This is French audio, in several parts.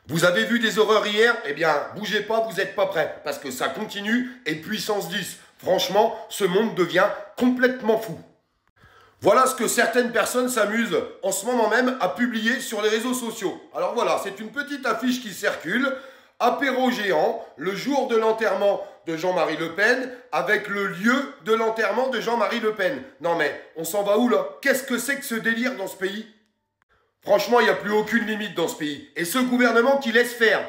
Vous avez vu des horreurs hier? Eh bien, bougez pas, vous n'êtes pas prêts, parce que ça continue, et puissance 10. Franchement, ce monde devient complètement fou. Voilà ce que certaines personnes s'amusent en ce moment même à publier sur les réseaux sociaux. Alors voilà, c'est une petite affiche qui circule, apéro géant, le jour de l'enterrement de Jean-Marie Le Pen, avec le lieu de l'enterrement de Jean-Marie Le Pen. Non mais, on s'en va où là? Qu'est-ce que c'est que ce délire dans ce pays? Franchement, il n'y a plus aucune limite dans ce pays. Et ce gouvernement qui laisse faire.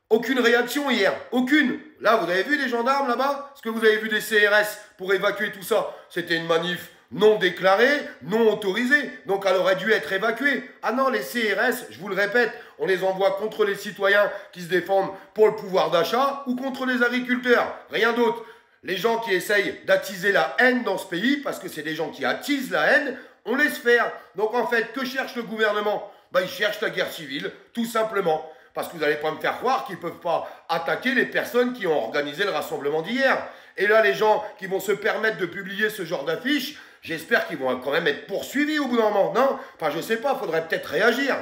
Aucune réaction hier. Aucune. Là, vous avez vu les gendarmes là-bas? Est-ce que vous avez vu des CRS pour évacuer tout ça? C'était une manif non déclarée, non autorisée. Donc elle aurait dû être évacuée. Ah non, les CRS, je vous le répète, on les envoie contre les citoyens qui se défendent pour le pouvoir d'achat ou contre les agriculteurs. Rien d'autre. Les gens qui essayent d'attiser la haine dans ce pays, parce que c'est des gens qui attisent la haine, on laisse faire. Donc en fait, que cherche le gouvernement? Il cherche la guerre civile, tout simplement. Parce que vous n'allez pas me faire croire qu'ils ne peuvent pas attaquer les personnes qui ont organisé le rassemblement d'hier. Et là, les gens qui vont se permettre de publier ce genre d'affiches, j'espère qu'ils vont quand même être poursuivis au bout d'un moment, non? Enfin, je sais pas, il faudrait peut-être réagir.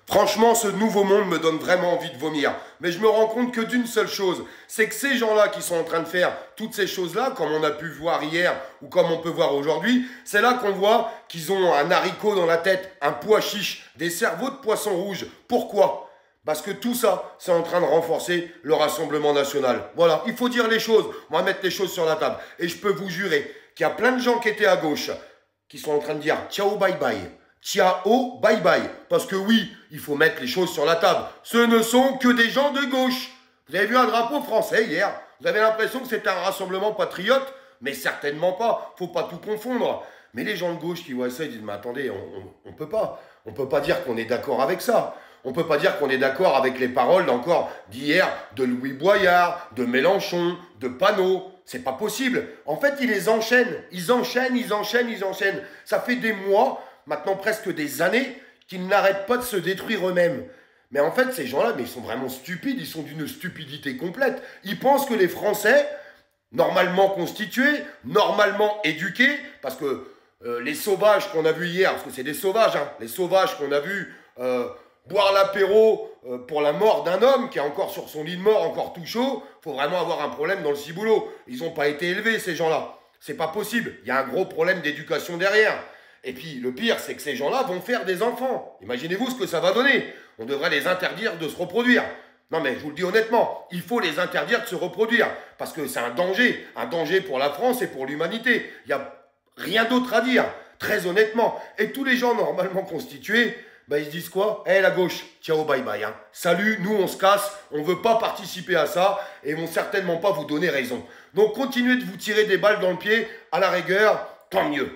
Franchement, ce nouveau monde me donne vraiment envie de vomir. Mais je me rends compte que d'une seule chose, c'est que ces gens-là qui sont en train de faire toutes ces choses-là, comme on a pu voir hier ou comme on peut voir aujourd'hui, c'est là qu'on voit qu'ils ont un haricot dans la tête, un pois chiche, des cerveaux de poisson rouge. Pourquoi? Parce que tout ça, c'est en train de renforcer le Rassemblement national. Voilà, il faut dire les choses. On va mettre les choses sur la table. Et je peux vous jurer qu'il y a plein de gens qui étaient à gauche, qui sont en train de dire « ciao, bye bye ». Ciao, bye bye. Parce que oui, il faut mettre les choses sur la table. Ce ne sont que des gens de gauche. Vous avez vu un drapeau français hier? Vous avez l'impression que c'était un rassemblement patriote? Mais certainement pas. Faut pas tout confondre. Mais les gens de gauche qui voient ça, ils disent, mais attendez, on peut pas. On peut pas dire qu'on est d'accord avec ça. On peut pas dire qu'on est d'accord avec les paroles encore d'hier de Louis Boyard, de Mélenchon, de Panot. C'est pas possible. En fait, ils les enchaînent. Ils enchaînent. Ça fait des mois, maintenant presque des années, qu'ils n'arrêtent pas de se détruire eux-mêmes. Mais en fait, ces gens-là, mais ils sont vraiment stupides, ils sont d'une stupidité complète. Ils pensent que les Français, normalement constitués, normalement éduqués, parce que les sauvages qu'on a vus hier, parce que c'est des sauvages, hein, les sauvages qu'on a vus boire l'apéro pour la mort d'un homme qui est encore sur son lit de mort, encore tout chaud, faut vraiment avoir un problème dans le ciboulot. Ils n'ont pas été élevés, ces gens-là. C'est pas possible. Il y a un gros problème d'éducation derrière. Et puis, le pire, c'est que ces gens-là vont faire des enfants. Imaginez-vous ce que ça va donner. On devrait les interdire de se reproduire. Non, mais je vous le dis honnêtement, il faut les interdire de se reproduire. Parce que c'est un danger pour la France et pour l'humanité. Il n'y a rien d'autre à dire, très honnêtement. Et tous les gens normalement constitués, ils se disent quoi? La gauche, ciao, bye bye. Hein. Salut, nous on se casse, on ne veut pas participer à ça et vont certainement pas vous donner raison. Donc continuez de vous tirer des balles dans le pied, à la rigueur, tant mieux.